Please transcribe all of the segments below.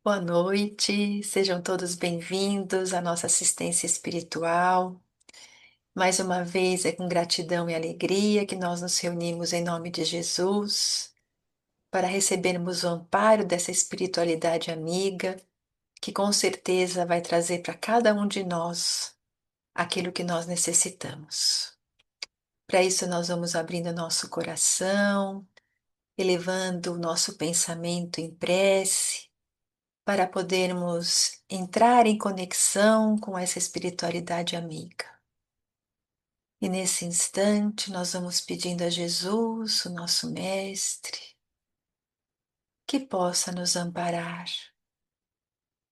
Boa noite, sejam todos bem-vindos à nossa assistência espiritual. Mais uma vez é com gratidão e alegria que nós nos reunimos em nome de Jesus para recebermos o amparo dessa espiritualidade amiga que com certeza vai trazer para cada um de nós aquilo que nós necessitamos. Para isso, nós vamos abrindo nosso coração, elevando o nosso pensamento em prece para podermos entrar em conexão com essa espiritualidade amiga. E nesse instante nós vamos pedindo a Jesus, o nosso Mestre, que possa nos amparar,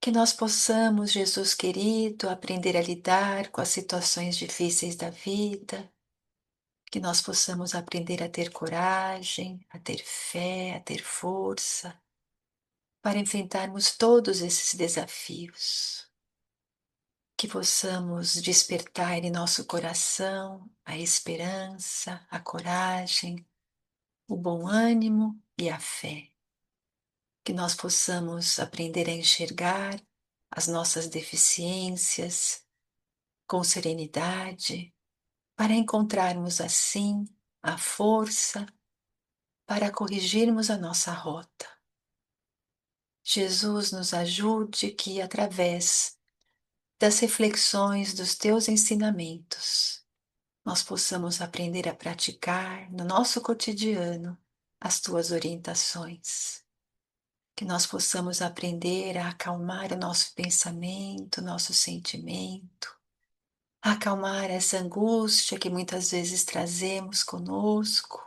que nós possamos, Jesus querido, aprender a lidar com as situações difíceis da vida, que nós possamos aprender a ter coragem, a ter fé, a ter força, para enfrentarmos todos esses desafios. Que possamos despertar em nosso coração a esperança, a coragem, o bom ânimo e a fé. Que nós possamos aprender a enxergar as nossas deficiências com serenidade, para encontrarmos assim a força para corrigirmos a nossa rota. Jesus nos ajude que, através das reflexões dos teus ensinamentos, nós possamos aprender a praticar no nosso cotidiano as tuas orientações. Que nós possamos aprender a acalmar o nosso pensamento, nosso sentimento, a acalmar essa angústia que muitas vezes trazemos conosco.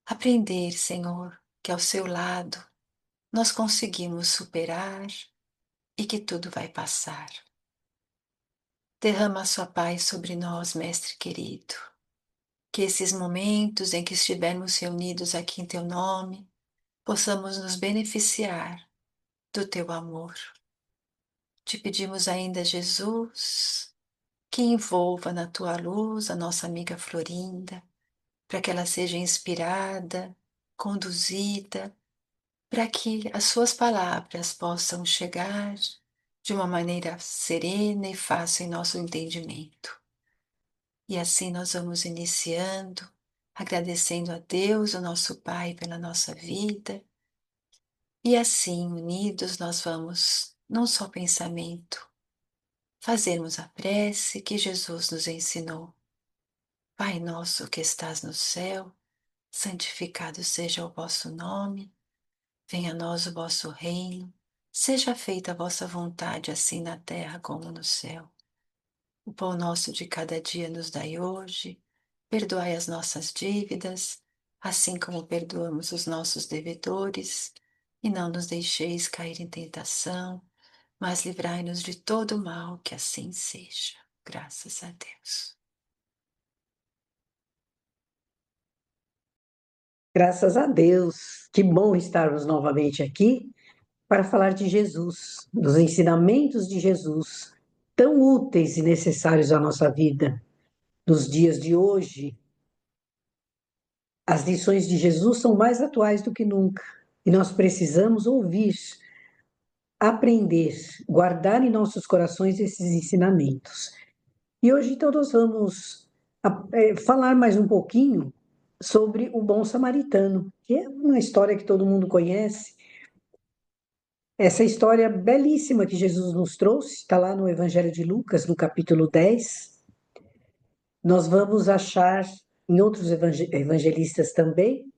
Aprender, Senhor, que ao seu lado nós conseguimos superar e que tudo vai passar. Derrama a sua paz sobre nós, Mestre querido. Que esses momentos em que estivermos reunidos aqui em Teu nome, possamos nos beneficiar do Teu amor. Te pedimos ainda, Jesus, que envolva na Tua luz a nossa amiga Florinda, para que ela seja inspirada, conduzida, para que as Suas palavras possam chegar de uma maneira serena e fácil em nosso entendimento. E assim nós vamos iniciando, agradecendo a Deus, o nosso Pai, pela nossa vida. E assim, unidos, nós vamos, num só pensamento, fazermos a prece que Jesus nos ensinou. Pai nosso que estás no céu, santificado seja o vosso nome, venha a nós o vosso reino, seja feita a vossa vontade, assim na terra como no céu. O pão nosso de cada dia nos dai hoje, perdoai as nossas dívidas, assim como perdoamos os nossos devedores, e não nos deixeis cair em tentação, mas livrai-nos de todo o mal, que assim seja. Graças a Deus. Graças a Deus, que bom estarmos novamente aqui para falar de Jesus, dos ensinamentos de Jesus, tão úteis e necessários à nossa vida. Nos dias de hoje, as lições de Jesus são mais atuais do que nunca e nós precisamos ouvir, aprender, guardar em nossos corações esses ensinamentos. E hoje, então, nós vamos falar mais um pouquinho sobre o bom samaritano, que é uma história que todo mundo conhece. Essa história belíssima que Jesus nos trouxe, está lá no Evangelho de Lucas, no capítulo 10. Nós vamos achar em outros evangelistas também.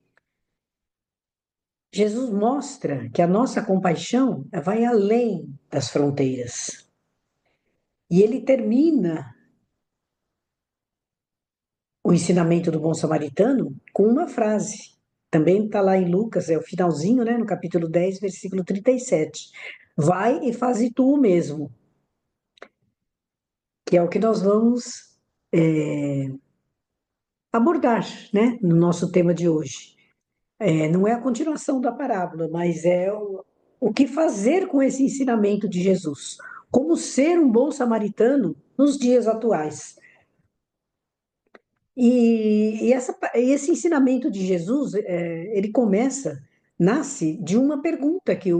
Jesus mostra que a nossa compaixão vai além das fronteiras. E ele termina o ensinamento do bom samaritano com uma frase. Também está lá em Lucas, é o finalzinho, né, no capítulo 10, versículo 37. Vai e faze tu o mesmo. Que é o que nós vamos abordar, né, no nosso tema de hoje. Não é a continuação da parábola, mas é o que fazer com esse ensinamento de Jesus. Como ser um bom samaritano nos dias atuais. Esse ensinamento de Jesus, ele nasce de uma pergunta que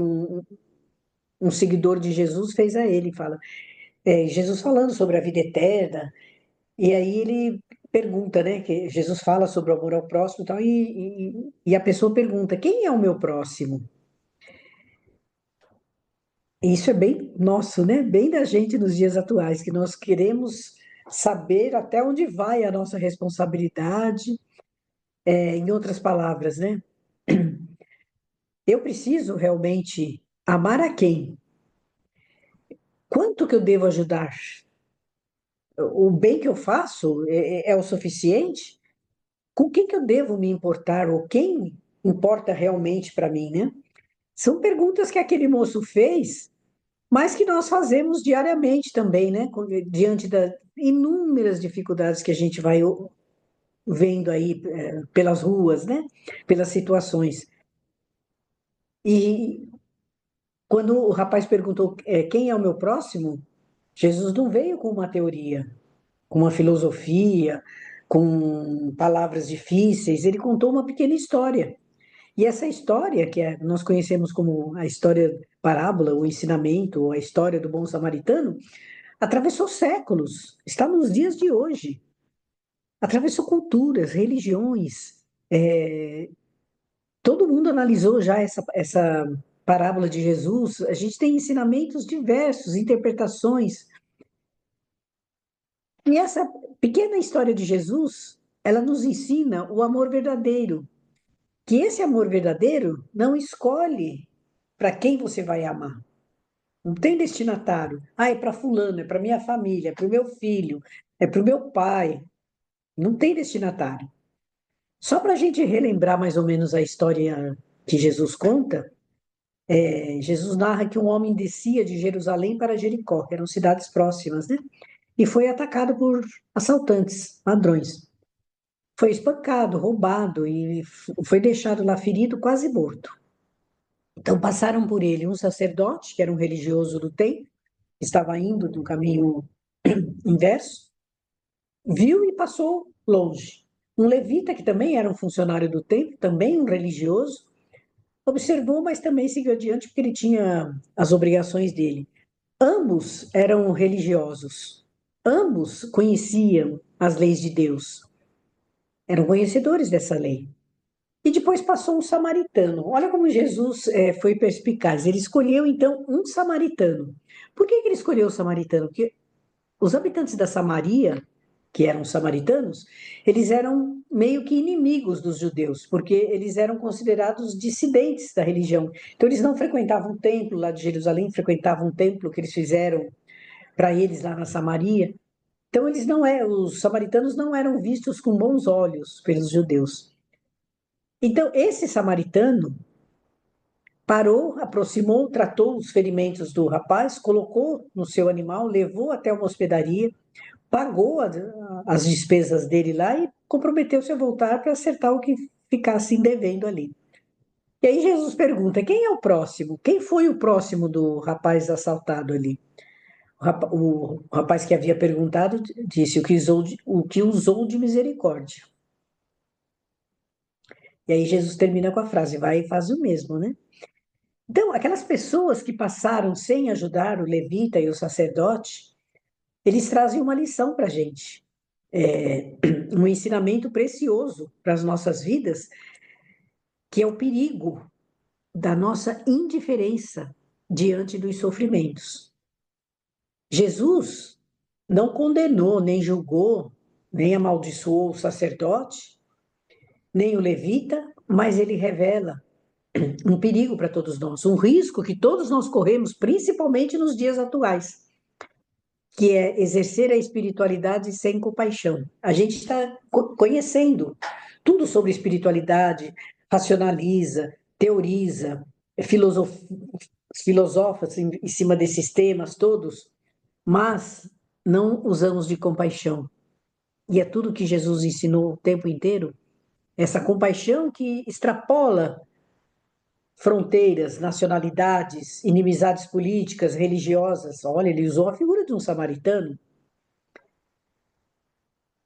um seguidor de Jesus fez a ele, fala, Jesus falando sobre a vida eterna, e aí ele pergunta, né, que Jesus fala sobre o amor ao próximo e tal, e a pessoa pergunta, quem é o meu próximo? E isso é bem nosso, né, bem da gente nos dias atuais, que nós queremos saber até onde vai a nossa responsabilidade, em outras palavras, né, eu preciso realmente amar a quem? Quanto que eu devo ajudar? O bem que eu faço é o suficiente? Com quem que eu devo me importar? Ou quem importa realmente para mim, né? São perguntas que aquele moço fez, mas que nós fazemos diariamente também, né? Diante das inúmeras dificuldades que a gente vai vendo aí pelas ruas, né? Pelas situações. E quando o rapaz perguntou quem é o meu próximo, Jesus não veio com uma teoria, com uma filosofia, com palavras difíceis, ele contou uma pequena história. E essa história, nós conhecemos como a história parábola, o ensinamento, a história do bom samaritano, atravessou séculos, está nos dias de hoje, atravessou culturas, religiões. Todo mundo analisou já essa parábola de Jesus. A gente tem ensinamentos diversos, interpretações. E essa pequena história de Jesus, ela nos ensina o amor verdadeiro, que esse amor verdadeiro não escolhe para quem você vai amar. Não tem destinatário. Ah, é para fulano, é para minha família, é para o meu filho, é para o meu pai. Não tem destinatário. Só para a gente relembrar mais ou menos a história que Jesus conta, Jesus narra que um homem descia de Jerusalém para Jericó, que eram cidades próximas, né? E foi atacado por assaltantes, ladrões. Foi espancado, roubado e foi deixado lá ferido, quase morto. Então passaram por ele um sacerdote, que era um religioso do templo, que estava indo no caminho inverso, viu e passou longe. Um levita, que também era um funcionário do templo, também um religioso, observou, mas também seguiu adiante porque ele tinha as obrigações dele. Ambos eram religiosos, ambos conheciam as leis de Deus, eram conhecedores dessa lei. E depois passou um samaritano. Olha como Jesus foi perspicaz. Ele escolheu, então, um samaritano. Por que ele escolheu o samaritano? Porque os habitantes da Samaria, que eram samaritanos, eles eram meio que inimigos dos judeus, porque eles eram considerados dissidentes da religião. Então, eles não frequentavam o templo lá de Jerusalém, frequentavam o templo que eles fizeram para eles lá na Samaria. Então, os samaritanos não eram vistos com bons olhos pelos judeus. Então, esse samaritano parou, aproximou, tratou os ferimentos do rapaz, colocou no seu animal, levou até uma hospedaria, pagou as despesas dele lá e comprometeu-se a voltar para acertar o que ficasse devendo ali. E aí Jesus pergunta: quem é o próximo? Quem foi o próximo do rapaz assaltado ali? O rapaz que havia perguntado disse o que usou de misericórdia. E aí Jesus termina com a frase: vai e faz o mesmo, né? Então, aquelas pessoas que passaram sem ajudar o levita e o sacerdote, eles trazem uma lição para a gente, um ensinamento precioso para as nossas vidas, que é o perigo da nossa indiferença diante dos sofrimentos. Jesus não condenou, nem julgou, nem amaldiçoou o sacerdote, nem o levita, mas ele revela um perigo para todos nós, um risco que todos nós corremos, principalmente nos dias atuais, que é exercer a espiritualidade sem compaixão. A gente está conhecendo tudo sobre espiritualidade, racionaliza, teoriza, filosofa em cima desses temas todos, mas não usamos de compaixão. E é tudo que Jesus ensinou o tempo inteiro, essa compaixão que extrapola fronteiras, nacionalidades, inimizades políticas, religiosas. Olha, ele usou a figura de um samaritano.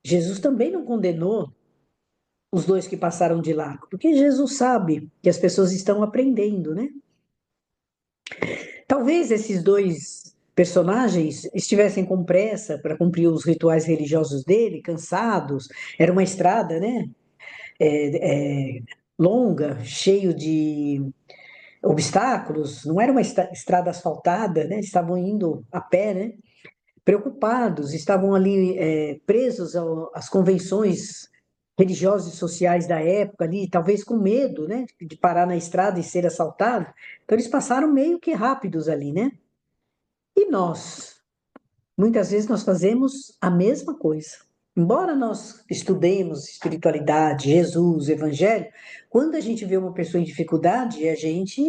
Jesus também não condenou os dois que passaram de largo, porque Jesus sabe que as pessoas estão aprendendo, né? Talvez esses dois personagens estivessem com pressa para cumprir os rituais religiosos dele, cansados. Era uma estrada, né? Longa, cheio de obstáculos. Não era uma estrada asfaltada, né? Estavam indo a pé, né? Preocupados, estavam ali presos às convenções religiosas e sociais da época ali, talvez com medo, né, de parar na estrada e ser assaltado. Então eles passaram meio que rápidos ali, né? E nós, muitas vezes nós fazemos a mesma coisa. Embora nós estudemos espiritualidade, Jesus, Evangelho, quando a gente vê uma pessoa em dificuldade, a gente,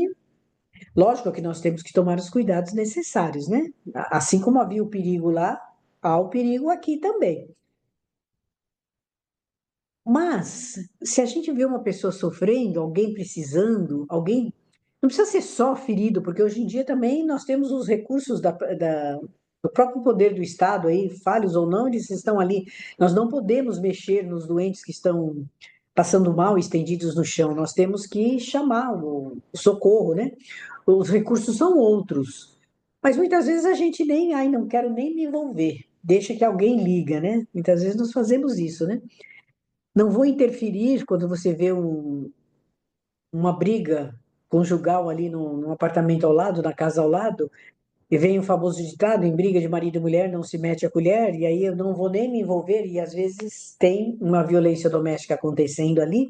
lógico que nós temos que tomar os cuidados necessários, né? Assim como havia o perigo lá, há o perigo aqui também. Mas, se a gente vê uma pessoa sofrendo, alguém precisando, alguém. Não precisa ser só ferido, porque hoje em dia também nós temos os recursos do próprio poder do Estado aí, falhos ou não, eles estão ali. Nós não podemos mexer nos doentes que estão passando mal, estendidos no chão. Nós temos que chamar o socorro, né? Os recursos são outros. Mas muitas vezes a gente nem, ai, não quero nem me envolver. Deixa que alguém liga, né? Muitas vezes nós fazemos isso, né? Não vou interferir quando você vê uma briga conjugal ali no apartamento ao lado, na casa ao lado, e vem o famoso ditado, em briga de marido e mulher não se mete a colher, e aí eu não vou nem me envolver, e às vezes tem uma violência doméstica acontecendo ali,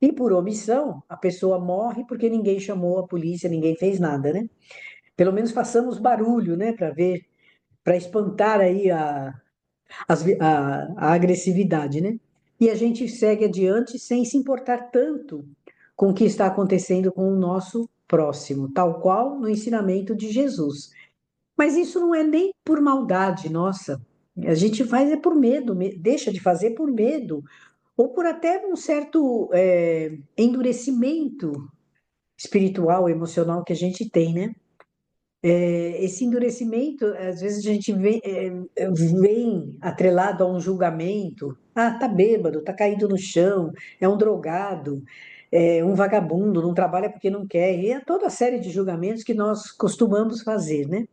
e por omissão, a pessoa morre porque ninguém chamou a polícia, ninguém fez nada, né? Pelo menos façamos barulho, né, para ver, para espantar aí a agressividade, né? E a gente segue adiante sem se importar tanto com o que está acontecendo com o nosso próximo, tal qual no ensinamento de Jesus. Mas isso não é nem por maldade nossa. A gente faz é por medo, deixa de fazer por medo, ou por até um certo endurecimento espiritual, emocional que a gente tem, né? Esse endurecimento, às vezes a gente vem atrelado a um julgamento. Ah, tá bêbado, tá caído no chão, é um drogado, é um vagabundo, não trabalha porque não quer. E é toda a série de julgamentos que nós costumamos fazer, né?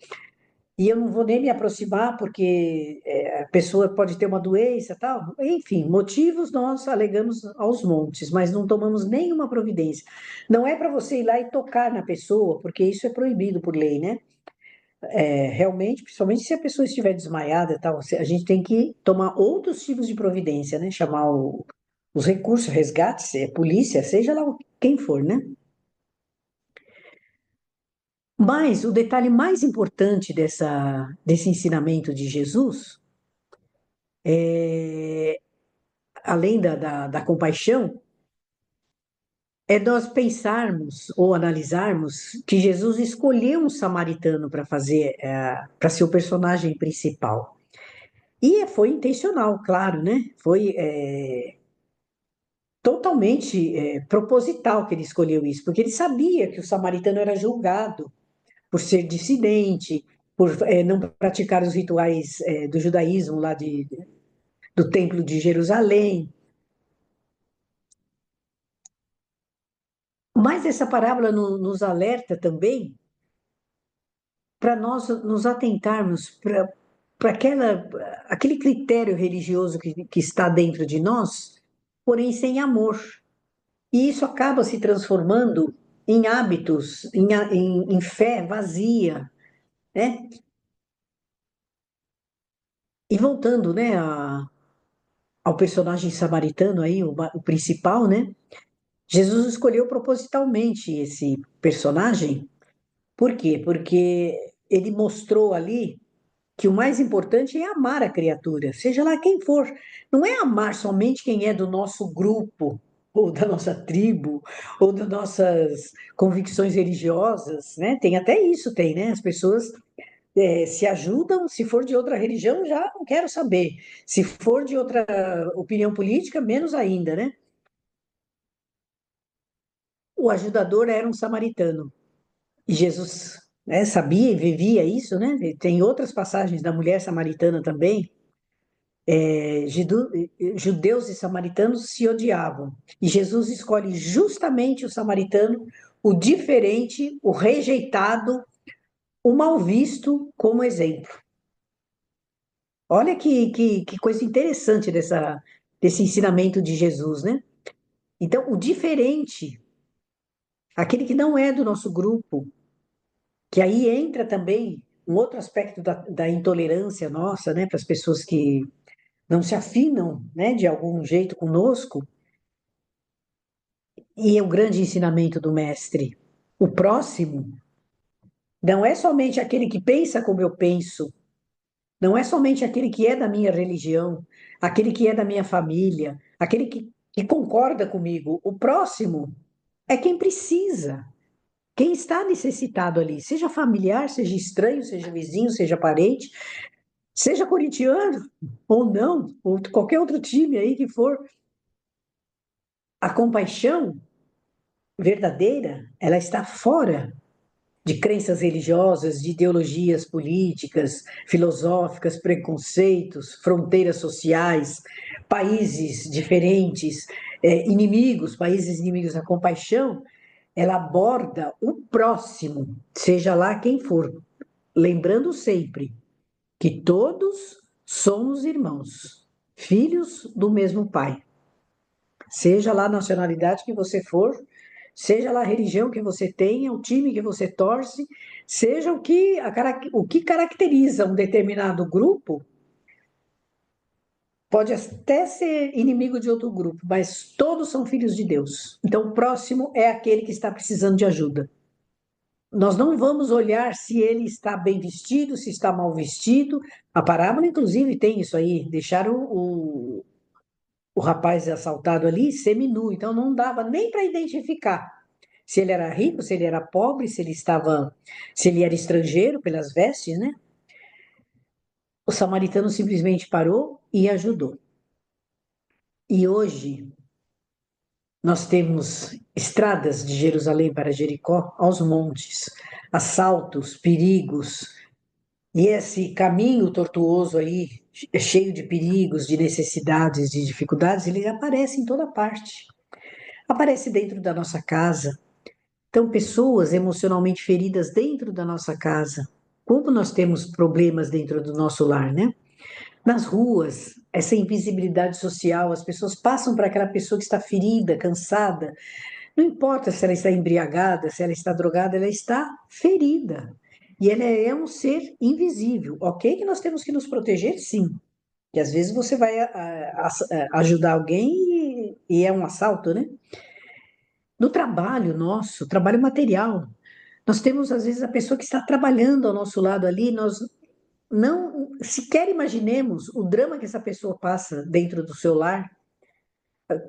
E eu não vou nem me aproximar porque a pessoa pode ter uma doença, tal. Enfim, motivos nós alegamos aos montes, mas não tomamos nenhuma providência. Não é para você ir lá e tocar na pessoa, porque isso é proibido por lei, né? Realmente, principalmente se a pessoa estiver desmaiada e tal, a gente tem que tomar outros tipos de providência, né? Chamar os recursos, resgates, polícia, seja lá quem for, né? Mas o detalhe mais importante desse ensinamento de Jesus, além da compaixão, é nós pensarmos ou analisarmos que Jesus escolheu um samaritano para fazer, para ser o personagem principal. E foi intencional, claro, né? Foi totalmente proposital que ele escolheu isso, porque ele sabia que o samaritano era julgado por ser dissidente, por não praticar os rituais do judaísmo lá do Templo de Jerusalém. Mas essa parábola nos alerta também para nós nos atentarmos para aquele critério religioso que está dentro de nós, porém sem amor. E isso acaba se transformando em hábitos, em fé vazia, né? E voltando, né, ao personagem samaritano aí, o principal, né? Jesus escolheu propositalmente esse personagem. Por quê? Porque ele mostrou ali que o mais importante é amar a criatura, seja lá quem for. Não é amar somente quem é do nosso grupo, ou da nossa tribo, ou das nossas convicções religiosas, né? Tem até isso, tem, né? As pessoas se ajudam, se for de outra religião, já não quero saber. Se for de outra opinião política, menos ainda, né? O ajudador era um samaritano. E Jesus, né, sabia e vivia isso, né? Tem outras passagens da mulher samaritana também. Judeus e samaritanos se odiavam. E Jesus escolhe justamente o samaritano, o diferente, o rejeitado, o mal visto como exemplo. Olha que coisa interessante desse ensinamento de Jesus, né? Então, o diferente, aquele que não é do nosso grupo, que aí entra também um outro aspecto da intolerância nossa, né, para as pessoas que não se afinam, né, de algum jeito conosco, e é o grande ensinamento do mestre. O próximo não é somente aquele que pensa como eu penso, não é somente aquele que é da minha religião, aquele que é da minha família, aquele que concorda comigo. O próximo é quem precisa, quem está necessitado ali, seja familiar, seja estranho, seja vizinho, seja parente, seja corintiano ou não, ou qualquer outro time aí que for. A compaixão verdadeira, ela está fora de crenças religiosas, de ideologias políticas, filosóficas, preconceitos, fronteiras sociais, países diferentes, inimigos, países inimigos. A compaixão, ela aborda o próximo, seja lá quem for, lembrando sempre que todos somos irmãos, filhos do mesmo Pai. Seja lá a nacionalidade que você for, seja lá a religião que você tenha, o time que você torce, seja o que caracteriza um determinado grupo, pode até ser inimigo de outro grupo, mas todos são filhos de Deus. Então, o próximo é aquele que está precisando de ajuda. Nós não vamos olhar se ele está bem vestido, se está mal vestido. A parábola, inclusive, tem isso aí. Deixaram o rapaz assaltado ali seminu, então não dava nem para identificar se ele era rico, se ele era pobre, se ele era estrangeiro pelas vestes, né? O samaritano simplesmente parou e ajudou. E hoje nós temos estradas de Jerusalém para Jericó aos montes, assaltos, perigos, e esse caminho tortuoso aí, cheio de perigos, de necessidades, de dificuldades, ele aparece em toda parte. Aparece dentro da nossa casa. Então, pessoas emocionalmente feridas dentro da nossa casa. Como nós temos problemas dentro do nosso lar, né? Nas ruas, essa invisibilidade social, as pessoas passam para aquela pessoa que está ferida, cansada. Não importa se ela está embriagada, se ela está drogada, ela está ferida. E ela é um ser invisível. Ok, que nós temos que nos proteger, sim. E às vezes você vai ajudar alguém e é um assalto, né? No trabalho nosso, trabalho material, nós temos às vezes a pessoa que está trabalhando ao nosso lado ali, nós não sequer imaginemos o drama que essa pessoa passa dentro do seu lar,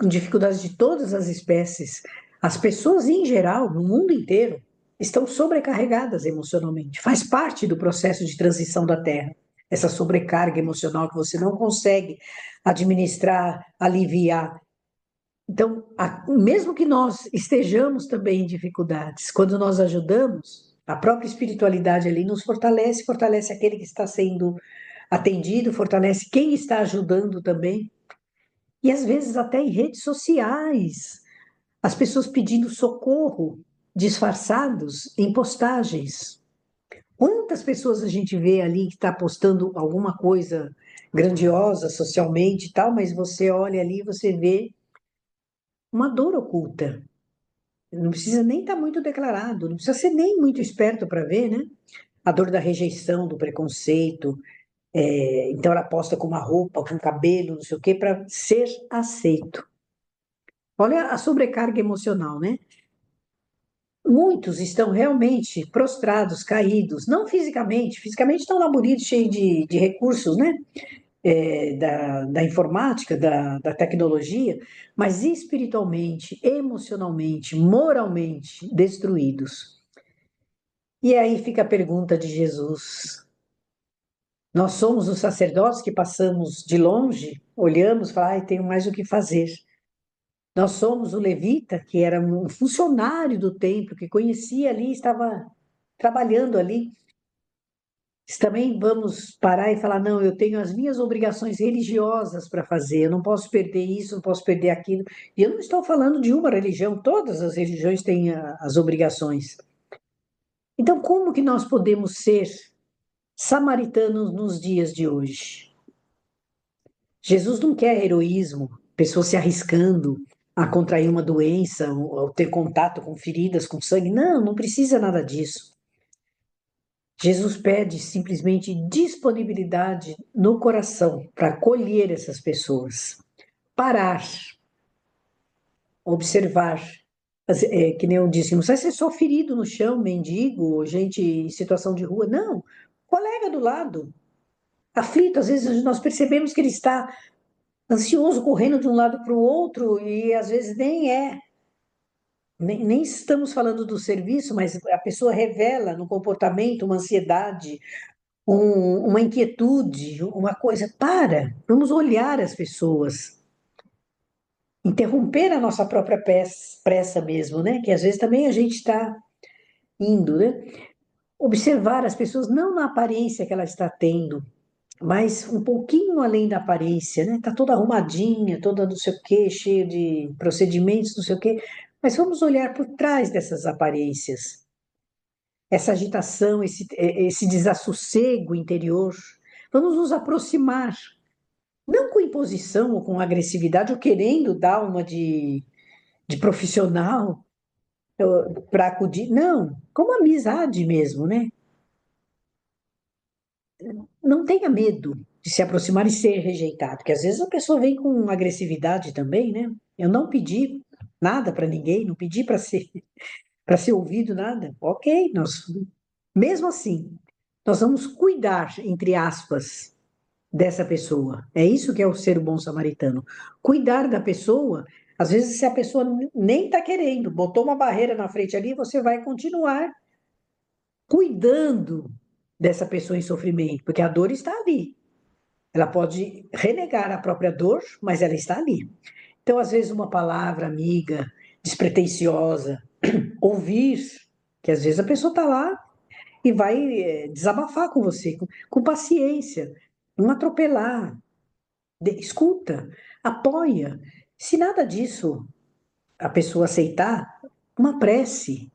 com dificuldades de todas as espécies. As pessoas em geral, no mundo inteiro, estão sobrecarregadas emocionalmente. Faz parte do processo de transição da Terra. Essa sobrecarga emocional que você não consegue administrar, aliviar. Então, mesmo que nós estejamos também em dificuldades, quando nós ajudamos, a própria espiritualidade ali nos fortalece, fortalece aquele que está sendo atendido, fortalece quem está ajudando também. E às vezes até em redes sociais, as pessoas pedindo socorro, disfarçados em postagens. Quantas pessoas a gente vê ali que está postando alguma coisa grandiosa socialmente e tal, mas você olha ali e você vê uma dor oculta. Não precisa nem estar muito declarado, não precisa ser nem muito esperto para ver, né? A dor da rejeição, do preconceito. Então ela posta com uma roupa, com cabelo, não sei o quê, para ser aceito. Olha a sobrecarga emocional, né? Muitos estão realmente prostrados, caídos, não fisicamente, fisicamente estão lá bonitos, cheios de recursos, né? Da informática, da tecnologia, mas espiritualmente, emocionalmente, moralmente destruídos. E aí fica a pergunta de Jesus. Nós somos os sacerdotes que passamos de longe, olhamos, falamos, ai, tenho mais o que fazer. Nós somos o levita, que era um funcionário do templo, que conhecia ali, estava trabalhando ali. Também vamos parar e falar: não, eu tenho as minhas obrigações religiosas para fazer, eu não posso perder isso, não posso perder aquilo. E eu não estou falando de uma religião, todas as religiões têm as obrigações. Então, como que nós podemos ser samaritanos nos dias de hoje? Jesus não quer heroísmo, pessoas se arriscando a contrair uma doença, ou ter contato com feridas, com sangue. Não, não precisa nada disso. Jesus pede simplesmente disponibilidade no coração para acolher essas pessoas, parar, observar. Que nem eu disse, não precisa ser só ferido no chão, mendigo, gente em situação de rua. Não, colega do lado, aflito. Às vezes nós percebemos que ele está ansioso, correndo de um lado para o outro, e às vezes nem é. Nem estamos falando do serviço, mas a pessoa revela no comportamento uma ansiedade, uma inquietude, uma coisa. Vamos olhar as pessoas, interromper a nossa própria pressa mesmo, né? Que às vezes também a gente está indo, né? Observar as pessoas não na aparência que ela está tendo, mas um pouquinho além da aparência, né? Tá toda arrumadinha, toda não sei o quê, cheia de procedimentos, não sei o quê. Mas vamos olhar por trás dessas aparências, essa agitação, esse desassossego interior. Vamos nos aproximar, não com imposição ou com agressividade, ou querendo dar uma de profissional para acudir, não, como amizade mesmo, né? Não tenha medo de se aproximar e ser rejeitado, porque às vezes a pessoa vem com agressividade também, né? Eu não pedi nada para ninguém, não pedi para ser ouvido nada. Ok, nós mesmo assim, nós vamos cuidar, entre aspas, dessa pessoa. É isso que é o ser o bom samaritano. Cuidar da pessoa, às vezes se a pessoa nem está querendo, botou uma barreira na frente ali, você vai continuar cuidando dessa pessoa em sofrimento, porque a dor está ali. Ela pode renegar a própria dor, mas ela está ali. Então, às vezes, uma palavra amiga, despretensiosa, ouvir, que às vezes a pessoa está lá e vai desabafar com você, com paciência, não atropelar, escuta, apoia. Se nada disso a pessoa aceitar, uma prece,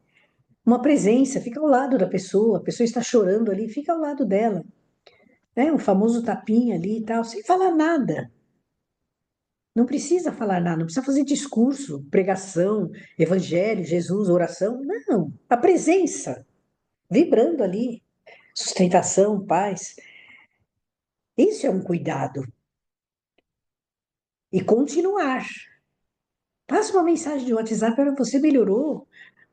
uma presença, fica ao lado da pessoa, a pessoa está chorando ali, fica ao lado dela, né? O famoso tapinha ali e tal, sem falar nada. Não precisa falar nada, não precisa fazer discurso, pregação, evangelho, Jesus, oração. Não. A presença, vibrando ali, sustentação, paz. Isso é um cuidado. E continuar. Passa uma mensagem de WhatsApp, olha, você melhorou.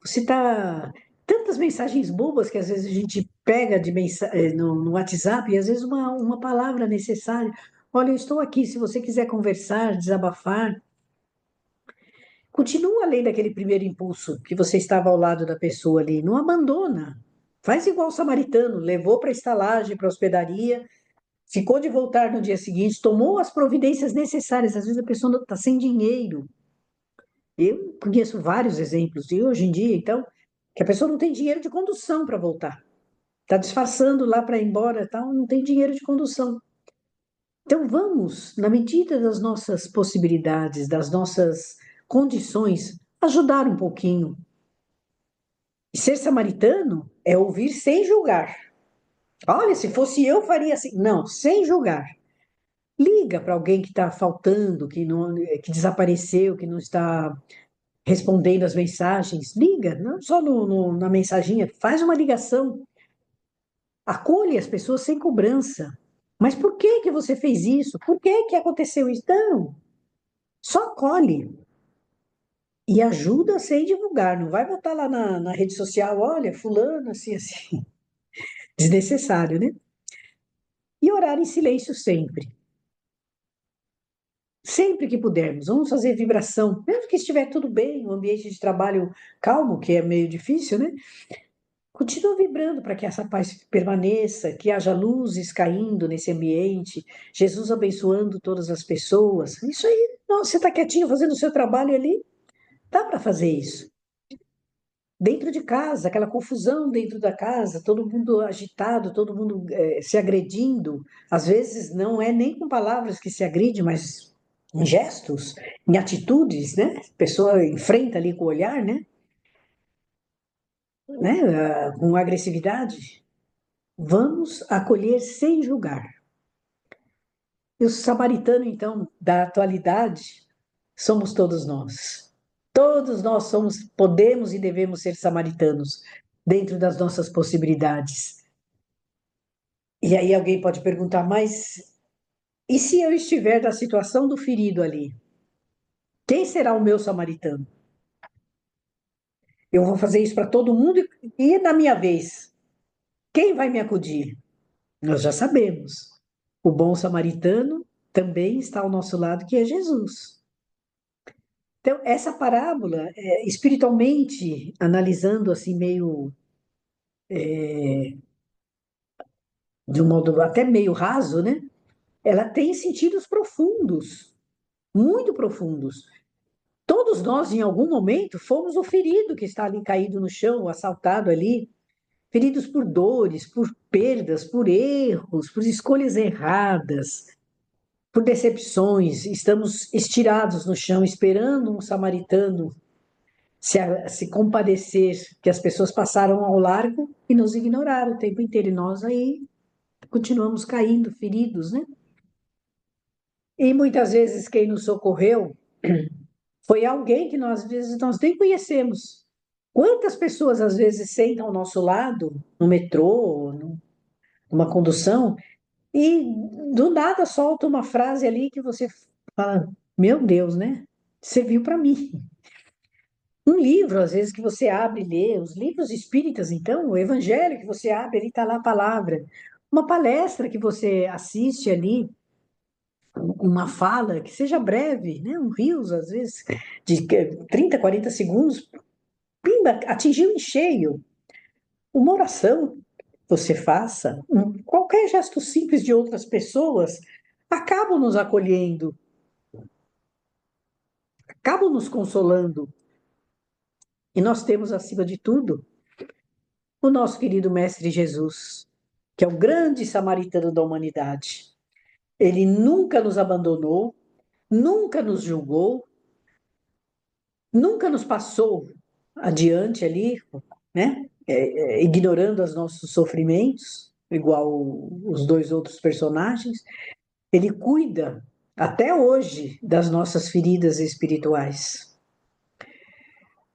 Você tá. Tantas mensagens bobas que às vezes a gente pega no WhatsApp e às vezes uma palavra necessária. Olha, eu estou aqui, se você quiser conversar, desabafar. Continua além daquele primeiro impulso que você estava ao lado da pessoa ali. Não abandona. Faz igual o samaritano, levou para a estalagem, para a hospedaria, ficou de voltar no dia seguinte, tomou as providências necessárias. Às vezes a pessoa está sem dinheiro. Eu conheço vários exemplos de hoje em dia, então, que a pessoa não tem dinheiro de condução para voltar. Está disfarçando lá para ir embora, tal, não tem dinheiro de condução. Então vamos, na medida das nossas possibilidades, das nossas condições, ajudar um pouquinho. E ser samaritano é ouvir sem julgar. Olha, se fosse eu, faria assim. Não, sem julgar. Liga para alguém que está faltando, que desapareceu, que não está respondendo as mensagens. Liga, não só na mensaginha, faz uma ligação. Acolhe as pessoas sem cobrança. Mas por que que você fez isso? Por que que aconteceu isso? Não, só acolhe. E ajuda sem divulgar. Não vai botar lá na rede social, olha, fulano, assim, assim. Desnecessário, né? E orar em silêncio sempre. Sempre que pudermos, vamos fazer vibração, mesmo que estiver tudo bem, um ambiente de trabalho calmo, que é meio difícil, né? Continua vibrando para que essa paz permaneça, que haja luzes caindo nesse ambiente, Jesus abençoando todas as pessoas. Isso aí, não, você está quietinho fazendo o seu trabalho ali, dá para fazer isso. Dentro de casa, aquela confusão dentro da casa, todo mundo agitado, todo mundo se agredindo. Às vezes não é nem com palavras que se agride, mas em gestos, em atitudes, né? A pessoa enfrenta ali com o olhar, né? né, com agressividade, vamos acolher sem julgar. E o samaritano, então, da atualidade, somos todos nós. Todos nós somos, podemos e devemos ser samaritanos, dentro das nossas possibilidades. E aí alguém pode perguntar, mas e se eu estiver na situação do ferido ali? Quem será o meu samaritano? Eu vou fazer isso para todo mundo e na minha vez, quem vai me acudir? Nós já sabemos. O bom samaritano também está ao nosso lado, que é Jesus. Então, essa parábola, espiritualmente, analisando assim, meio, de um modo até meio raso, né? Ela tem sentidos profundos, muito profundos. Todos nós, em algum momento, fomos o ferido que está ali caído no chão, assaltado ali, feridos por dores, por perdas, por erros, por escolhas erradas, por decepções. Estamos estirados no chão, esperando um samaritano se compadecer, que as pessoas passaram ao largo e nos ignoraram o tempo inteiro. E nós aí continuamos caindo, feridos, né? E muitas vezes quem nos socorreu foi alguém que nós, às vezes, nós nem conhecemos. Quantas pessoas, às vezes, sentam ao nosso lado, no metrô, numa condução, e do nada solta uma frase ali que você fala, meu Deus, né? Serviu para mim. Um livro, às vezes, que você abre e lê, os livros espíritas, então, o evangelho que você abre, ali está lá a palavra. Uma palestra que você assiste ali, uma fala que seja breve, né? Um rios, às vezes, de 30, 40 segundos, pimba, atingiu em cheio. Uma oração que você faça, qualquer gesto simples de outras pessoas, acabam nos acolhendo, acabam nos consolando. E nós temos, acima de tudo, o nosso querido Mestre Jesus, que é o grande samaritano da humanidade. Ele nunca nos abandonou, nunca nos julgou, nunca nos passou adiante ali, né? Ignorando os nossos sofrimentos, igual os dois outros personagens. Ele cuida até hoje das nossas feridas espirituais.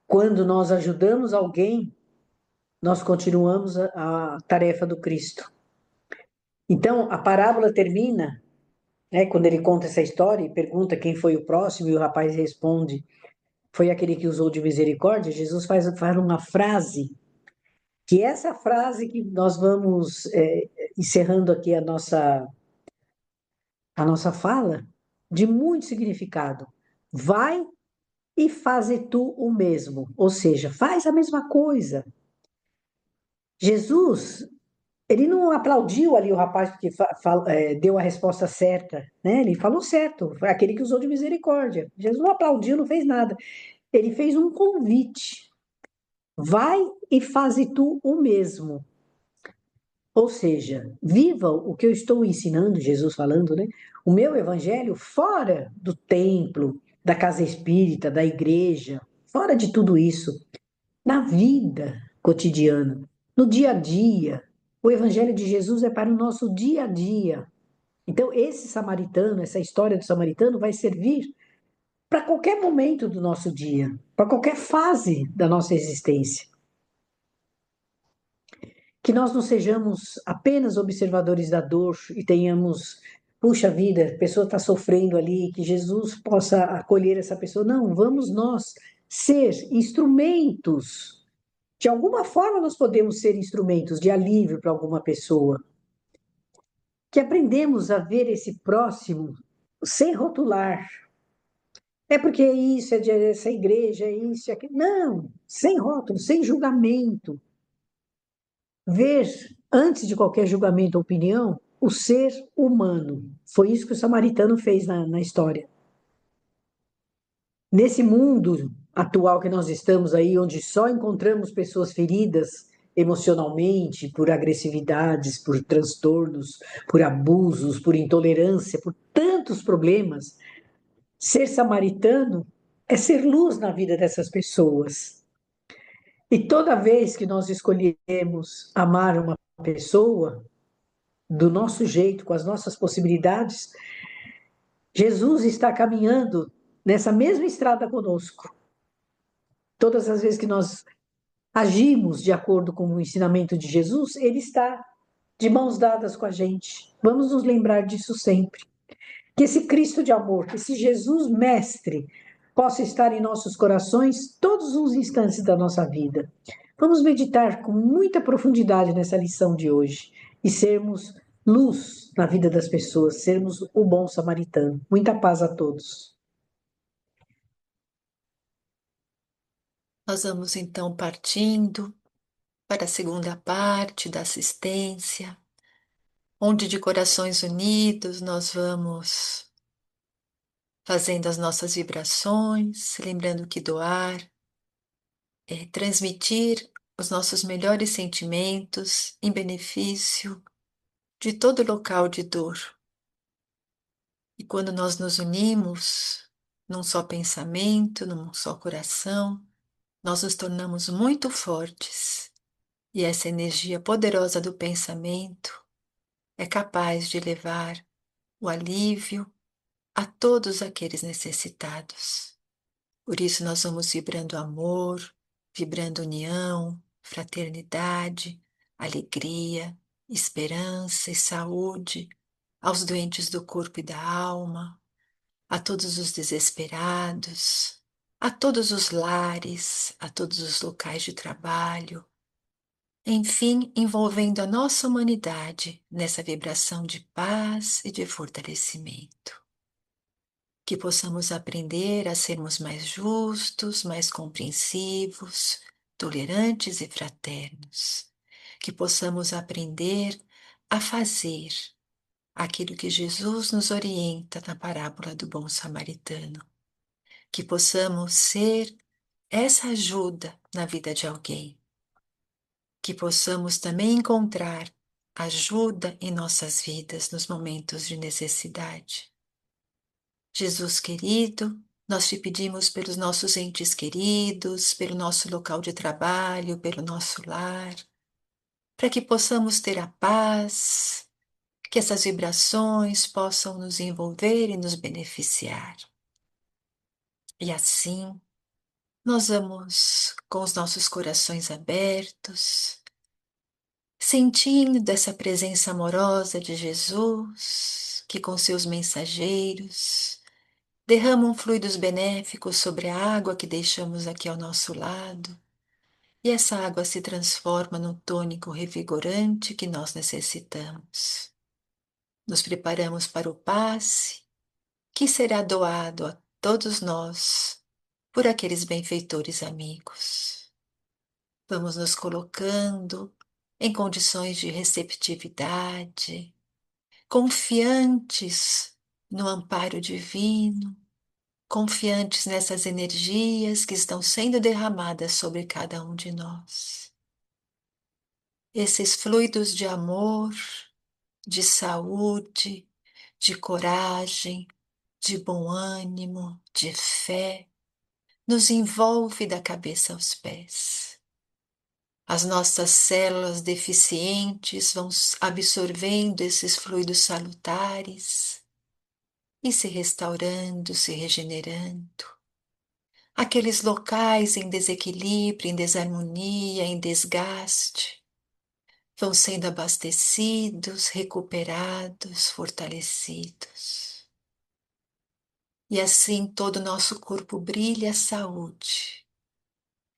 Quando nós ajudamos alguém, nós continuamos a tarefa do Cristo. Então, a parábola termina, né, quando ele conta essa história e pergunta quem foi o próximo, e o rapaz responde, foi aquele que usou de misericórdia. Jesus faz uma frase, que é essa frase que nós vamos encerrando aqui a nossa fala, de muito significado. Vai e faze tu o mesmo, ou seja, faz a mesma coisa. Jesus, ele não aplaudiu ali o rapaz porque deu a resposta certa, né? Ele falou certo, foi aquele que usou de misericórdia. Jesus não aplaudiu, não fez nada. Ele fez um convite. Vai e faze tu o mesmo. Ou seja, viva o que eu estou ensinando, Jesus falando, né? O meu evangelho fora do templo, da casa espírita, da igreja, fora de tudo isso, na vida cotidiana, no dia a dia. O evangelho de Jesus é para o nosso dia a dia. Então, esse samaritano, essa história do samaritano vai servir para qualquer momento do nosso dia, para qualquer fase da nossa existência. Que nós não sejamos apenas observadores da dor e tenhamos, puxa vida, a pessoa está sofrendo ali, que Jesus possa acolher essa pessoa. Não, vamos nós ser instrumentos. De alguma forma, nós podemos ser instrumentos de alívio para alguma pessoa. Que aprendemos a ver esse próximo sem rotular. É porque isso, é dessa igreja, é isso, é aquilo. Não, sem rótulo, sem julgamento. Ver, antes de qualquer julgamento ou opinião, o ser humano. Foi isso que o samaritano fez na história. Nesse mundo atual que nós estamos aí, onde só encontramos pessoas feridas emocionalmente, por agressividades, por transtornos, por abusos, por intolerância, por tantos problemas, ser samaritano é ser luz na vida dessas pessoas. E toda vez que nós escolhemos amar uma pessoa, do nosso jeito, com as nossas possibilidades, Jesus está caminhando nessa mesma estrada conosco. Todas as vezes que nós agimos de acordo com o ensinamento de Jesus, ele está de mãos dadas com a gente. Vamos nos lembrar disso sempre. Que esse Cristo de amor, que esse Jesus mestre, possa estar em nossos corações todos os instantes da nossa vida. Vamos meditar com muita profundidade nessa lição de hoje e sermos luz na vida das pessoas, sermos o bom samaritano. Muita paz a todos. Nós vamos então partindo para a segunda parte da assistência, onde de corações unidos nós vamos fazendo as nossas vibrações, lembrando que doar é transmitir os nossos melhores sentimentos em benefício de todo local de dor. E quando nós nos unimos num só pensamento, num só coração, nós nos tornamos muito fortes. E essa energia poderosa do pensamento é capaz de levar o alívio a todos aqueles necessitados. Por isso nós vamos vibrando amor, vibrando união, fraternidade, alegria, esperança e saúde aos doentes do corpo e da alma, a todos os desesperados, a todos os lares, a todos os locais de trabalho, enfim, envolvendo a nossa humanidade nessa vibração de paz e de fortalecimento. Que possamos aprender a sermos mais justos, mais compreensivos, tolerantes e fraternos. Que possamos aprender a fazer aquilo que Jesus nos orienta na parábola do bom samaritano. Que possamos ser essa ajuda na vida de alguém. Que possamos também encontrar ajuda em nossas vidas nos momentos de necessidade. Jesus querido, nós te pedimos pelos nossos entes queridos, pelo nosso local de trabalho, pelo nosso lar, para que possamos ter a paz, que essas vibrações possam nos envolver e nos beneficiar. E assim, nós vamos com os nossos corações abertos, sentindo dessa presença amorosa de Jesus, que com seus mensageiros derramam fluidos benéficos sobre a água que deixamos aqui ao nosso lado, e essa água se transforma no tônico revigorante que nós necessitamos. Nos preparamos para o passe, que será doado a todos nós por aqueles benfeitores amigos. Vamos nos colocando em condições de receptividade, confiantes no amparo divino, confiantes nessas energias que estão sendo derramadas sobre cada um de nós. Esses fluidos de amor, de saúde, de coragem, de bom ânimo, de fé, nos envolve da cabeça aos pés. As nossas células deficientes vão absorvendo esses fluidos salutares e se restaurando, se regenerando. Aqueles locais em desequilíbrio, em desarmonia, em desgaste, vão sendo abastecidos, recuperados, fortalecidos. E assim todo o nosso corpo brilha a saúde.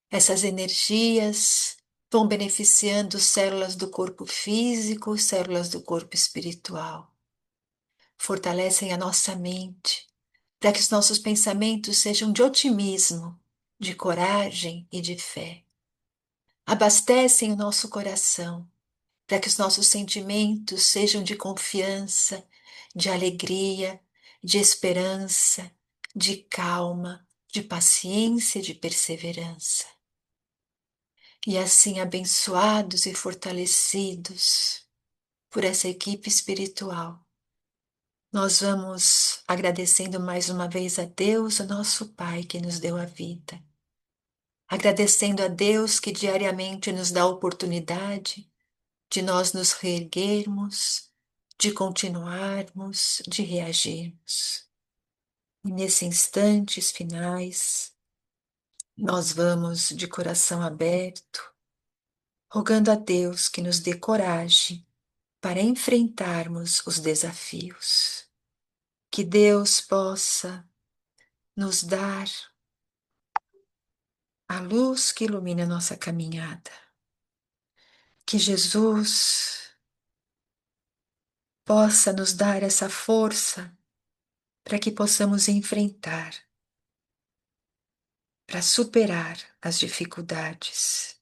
Essas energias vão beneficiando células do corpo físico, células do corpo espiritual. Fortalecem a nossa mente, para que os nossos pensamentos sejam de otimismo, de coragem e de fé. Abastecem o nosso coração, para que os nossos sentimentos sejam de confiança, de alegria, de esperança, de calma, de paciência e de perseverança. E assim, abençoados e fortalecidos por essa equipe espiritual, nós vamos agradecendo mais uma vez a Deus, o nosso Pai, que nos deu a vida, agradecendo a Deus que diariamente nos dá a oportunidade de nós nos reerguermos, de continuarmos, de reagirmos. E nesses instantes finais, nós vamos de coração aberto, rogando a Deus que nos dê coragem para enfrentarmos os desafios. Que Deus possa nos dar a luz que ilumina a nossa caminhada. Que Jesus possa nos dar essa força para que possamos enfrentar, para superar as dificuldades.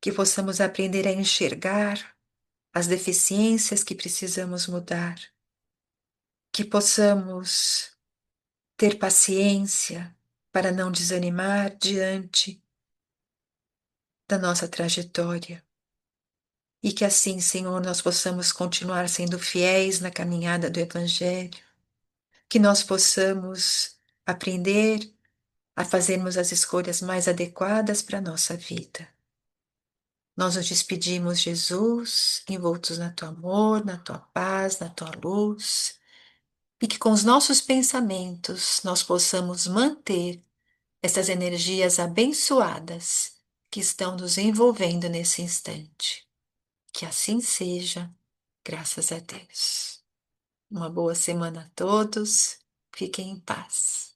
Que possamos aprender a enxergar as deficiências que precisamos mudar. Que possamos ter paciência para não desanimar diante da nossa trajetória. E que assim, Senhor, nós possamos continuar sendo fiéis na caminhada do Evangelho, que nós possamos aprender a fazermos as escolhas mais adequadas para a nossa vida. Nós nos despedimos, Jesus, envoltos na tua amor, na tua paz, na tua luz, e que com os nossos pensamentos nós possamos manter essas energias abençoadas que estão nos envolvendo nesse instante. Que assim seja, graças a Deus. Uma boa semana a todos, fiquem em paz.